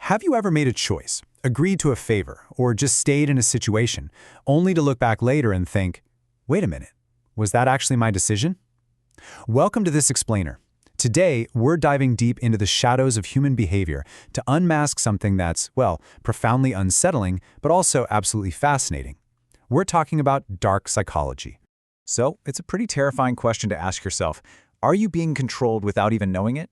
Have you ever made a choice, agreed to a favor, or just stayed in a situation, only to look back later and think, wait a minute, was that actually my decision? Welcome to This Explainer. Today, we're diving deep into the shadows of human behavior to unmask something that's, well, profoundly unsettling, but also absolutely fascinating. We're talking about dark psychology. So, it's a pretty terrifying question to ask yourself. Are you being controlled without even knowing it?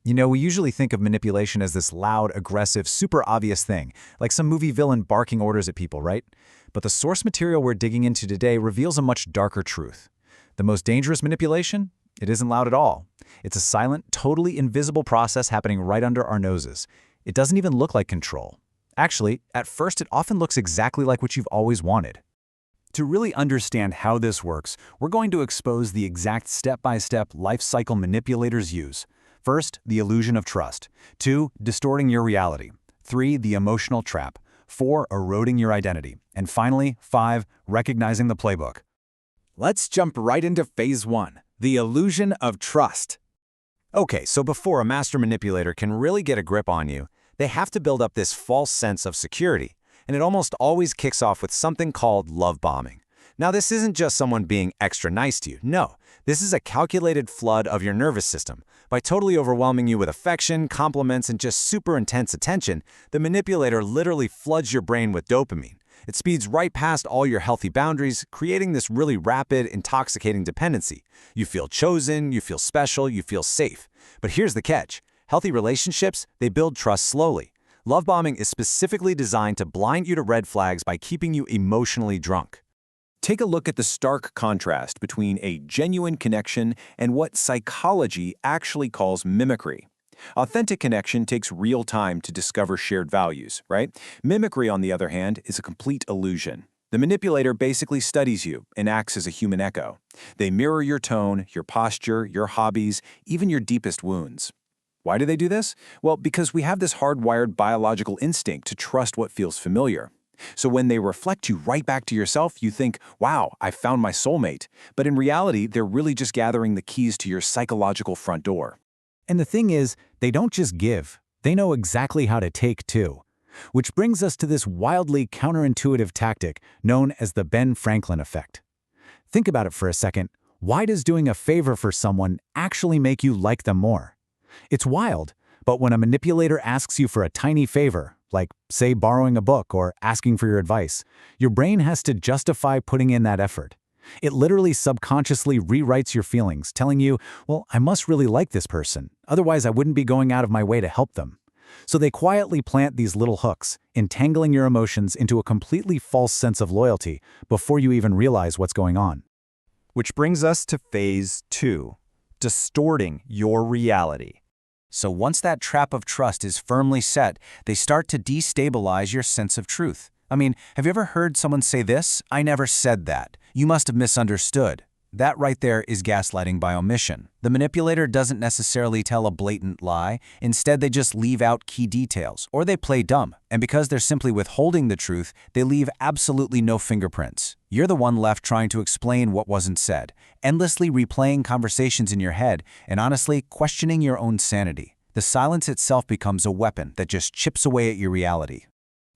We usually think of manipulation as this loud, aggressive, super obvious thing, like some movie villain barking orders at people, right? But the source material we're digging into today reveals a much darker truth. The most dangerous manipulation? It isn't loud at all. It's a silent, totally invisible process happening right under our noses. It doesn't even look like control. Actually, at first it often looks exactly like what you've always wanted. To really understand how this works, we're going to expose the exact step-by-step life cycle manipulators use. First, the illusion of trust. 2, distorting your reality. 3, the emotional trap. 4, eroding your identity. And finally, 5, recognizing the playbook. Let's jump right into phase 1, the illusion of trust. Okay, so before a master manipulator can really get a grip on you, they have to build up this false sense of security. And it almost always kicks off with something called love bombing. Now, this isn't just someone being extra nice to you. No, this is a calculated flood of your nervous system. By totally overwhelming you with affection, compliments, and just super intense attention, the manipulator literally floods your brain with dopamine. It speeds right past all your healthy boundaries, creating this really rapid, intoxicating dependency. You feel chosen, you feel special, you feel safe. But here's the catch. Healthy relationships, they build trust slowly. Love bombing is specifically designed to blind you to red flags by keeping you emotionally drunk. Take a look at the stark contrast between a genuine connection and what psychology actually calls mimicry. Authentic connection takes real time to discover shared values, right? Mimicry, on the other hand, is a complete illusion. The manipulator basically studies you and acts as a human echo. They mirror your tone, your posture, your hobbies, even your deepest wounds. Why do they do this? Well, because we have this hardwired biological instinct to trust what feels familiar. So when they reflect you right back to yourself, you think, wow, I found my soulmate. But in reality, they're really just gathering the keys to your psychological front door. And the thing is, they don't just give, they know exactly how to take too. Which brings us to this wildly counterintuitive tactic known as the Ben Franklin effect. Think about it for a second. Why does doing a favor for someone actually make you like them more? It's wild, but when a manipulator asks you for a tiny favor, like, say, borrowing a book or asking for your advice, your brain has to justify putting in that effort. It literally subconsciously rewrites your feelings, telling you, well, I must really like this person, otherwise I wouldn't be going out of my way to help them. So they quietly plant these little hooks, entangling your emotions into a completely false sense of loyalty before you even realize what's going on. Which brings us to phase 2, distorting your reality. So once that trap of trust is firmly set, they start to destabilize your sense of truth. I mean, have you ever heard someone say this? I never said that. You must have misunderstood. That right there is gaslighting by omission. The manipulator doesn't necessarily tell a blatant lie. Instead, they just leave out key details, or they play dumb. And because they're simply withholding the truth, they leave absolutely no fingerprints. You're the one left trying to explain what wasn't said, endlessly replaying conversations in your head, and honestly questioning your own sanity. The silence itself becomes a weapon that just chips away at your reality.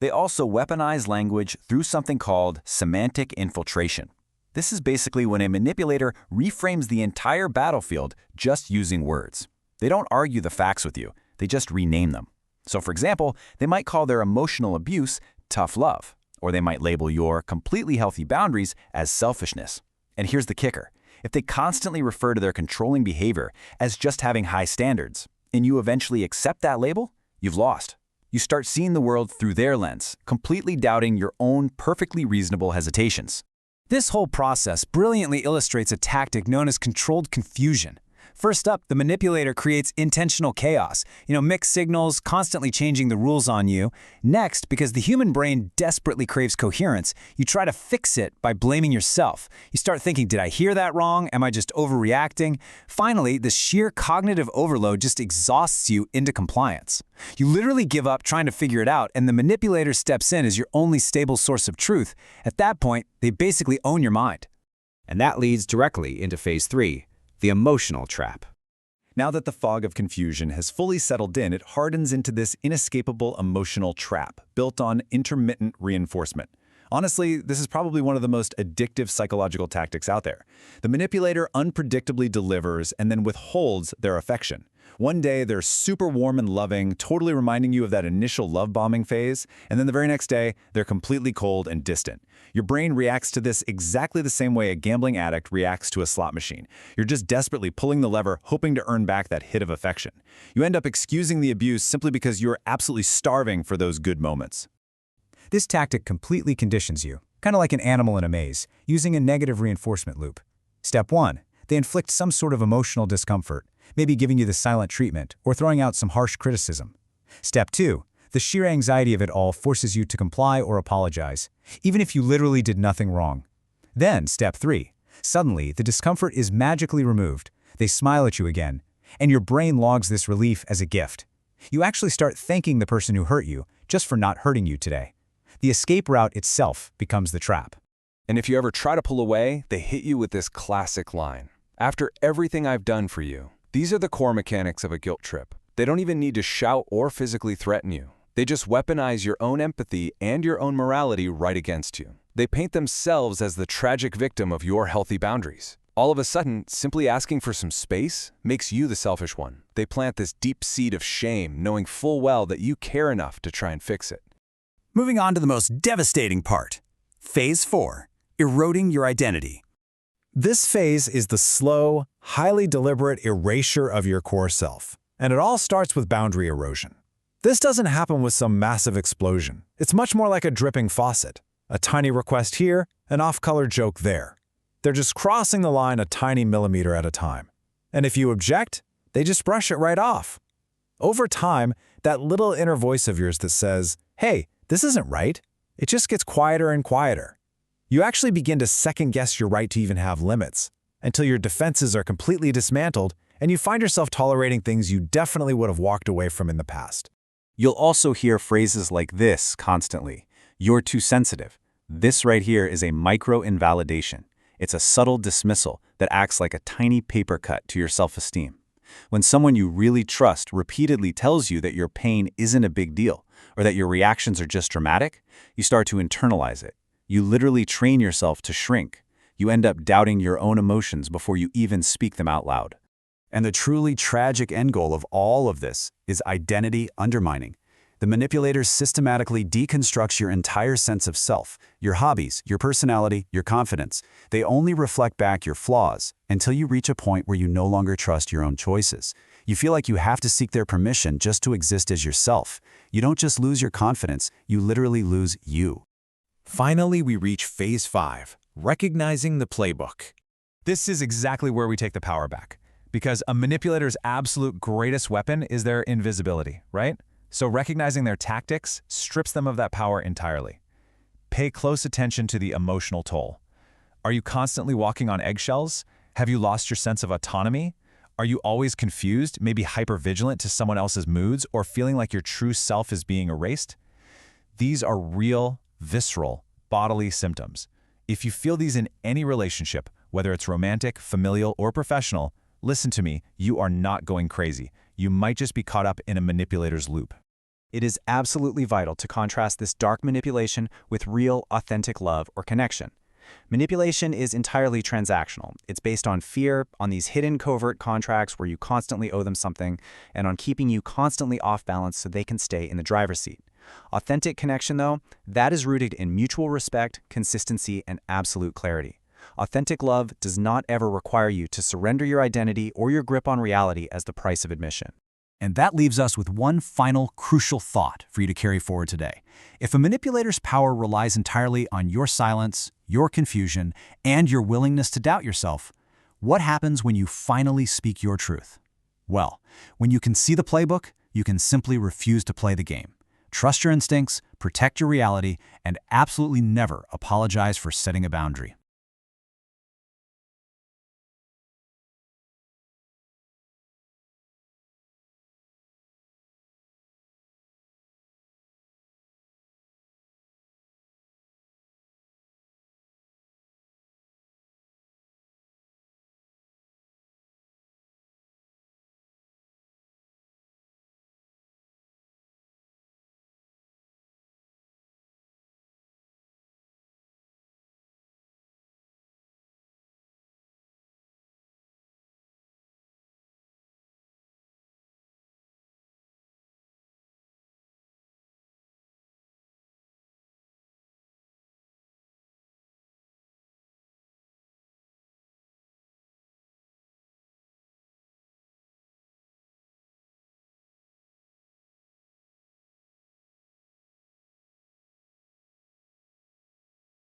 They also weaponize language through something called semantic infiltration. This is basically when a manipulator reframes the entire battlefield just using words. They don't argue the facts with you, they just rename them. So for example, they might call their emotional abuse tough love, or they might label your completely healthy boundaries as selfishness. And here's the kicker. If they constantly refer to their controlling behavior as just having high standards, and you eventually accept that label, you've lost. You start seeing the world through their lens, completely doubting your own perfectly reasonable hesitations. This whole process brilliantly illustrates a tactic known as controlled confusion. First up, the manipulator creates intentional chaos, mixed signals, constantly changing the rules on you. Next, because the human brain desperately craves coherence, you try to fix it by blaming yourself. You start thinking, did I hear that wrong? Am I just overreacting? Finally, the sheer cognitive overload just exhausts you into compliance. You literally give up trying to figure it out, and the manipulator steps in as your only stable source of truth. At that point, they basically own your mind. And that leads directly into phase 3. The emotional trap. Now that the fog of confusion has fully settled in, it hardens into this inescapable emotional trap built on intermittent reinforcement. Honestly, this is probably one of the most addictive psychological tactics out there. The manipulator unpredictably delivers and then withholds their affection. One day, they're super warm and loving, totally reminding you of that initial love bombing phase, and then the very next day, they're completely cold and distant. Your brain reacts to this exactly the same way a gambling addict reacts to a slot machine. You're just desperately pulling the lever, hoping to earn back that hit of affection. You end up excusing the abuse simply because you're absolutely starving for those good moments. This tactic completely conditions you, kind of like an animal in a maze, using a negative reinforcement loop. Step 1. They inflict some sort of emotional discomfort, maybe giving you the silent treatment or throwing out some harsh criticism. Step 2. The sheer anxiety of it all forces you to comply or apologize, even if you literally did nothing wrong. Then, Step 3. Suddenly, the discomfort is magically removed. They smile at you again, and your brain logs this relief as a gift. You actually start thanking the person who hurt you just for not hurting you today. The escape route itself becomes the trap. And if you ever try to pull away, they hit you with this classic line. After everything I've done for you. These are the core mechanics of a guilt trip. They don't even need to shout or physically threaten you. They just weaponize your own empathy and your own morality right against you. They paint themselves as the tragic victim of your healthy boundaries. All of a sudden, simply asking for some space makes you the selfish one. They plant this deep seed of shame, knowing full well that you care enough to try and fix it. Moving on to the most devastating part. Phase 4. Eroding your identity. This phase is the slow, highly deliberate erasure of your core self. And it all starts with boundary erosion. This doesn't happen with some massive explosion. It's much more like a dripping faucet. A tiny request here, an off-color joke there. They're just crossing the line a tiny millimeter at a time. And if you object, they just brush it right off. Over time, that little inner voice of yours that says, "Hey, this isn't right," it just gets quieter and quieter. You actually begin to second-guess your right to even have limits, until your defenses are completely dismantled and you find yourself tolerating things you definitely would have walked away from in the past. You'll also hear phrases like this constantly. You're too sensitive. This right here is a micro-invalidation. It's a subtle dismissal that acts like a tiny paper cut to your self-esteem. When someone you really trust repeatedly tells you that your pain isn't a big deal, or that your reactions are just dramatic, you start to internalize it. You literally train yourself to shrink. You end up doubting your own emotions before you even speak them out loud. And the truly tragic end goal of all of this is identity undermining. The manipulator systematically deconstructs your entire sense of self, your hobbies, your personality, your confidence. They only reflect back your flaws until you reach a point where you no longer trust your own choices. You feel like you have to seek their permission just to exist as yourself. You don't just lose your confidence, you literally lose you. Finally, we reach Phase 5, recognizing the playbook. This is exactly where we take the power back, because a manipulator's absolute greatest weapon is their invisibility, right? So recognizing their tactics strips them of that power entirely. Pay close attention to the emotional toll. Are you constantly walking on eggshells? Have you lost your sense of autonomy? Are you always confused, maybe hypervigilant to someone else's moods, or feeling like your true self is being erased? These are real, visceral, bodily symptoms. If you feel these in any relationship, whether it's romantic, familial, or professional, listen to me, you are not going crazy. You might just be caught up in a manipulator's loop. It is absolutely vital to contrast this dark manipulation with real, authentic love or connection. Manipulation is entirely transactional. It's based on fear, on these hidden covert contracts where you constantly owe them something, and on keeping you constantly off balance so they can stay in the driver's seat. Authentic connection, though, that is rooted in mutual respect, consistency, and absolute clarity. Authentic love does not ever require you to surrender your identity or your grip on reality as the price of admission. And that leaves us with one final crucial thought for you to carry forward today. If a manipulator's power relies entirely on your silence, your confusion, and your willingness to doubt yourself, what happens when you finally speak your truth? Well, when you can see the playbook, you can simply refuse to play the game. Trust your instincts, protect your reality, and absolutely never apologize for setting a boundary.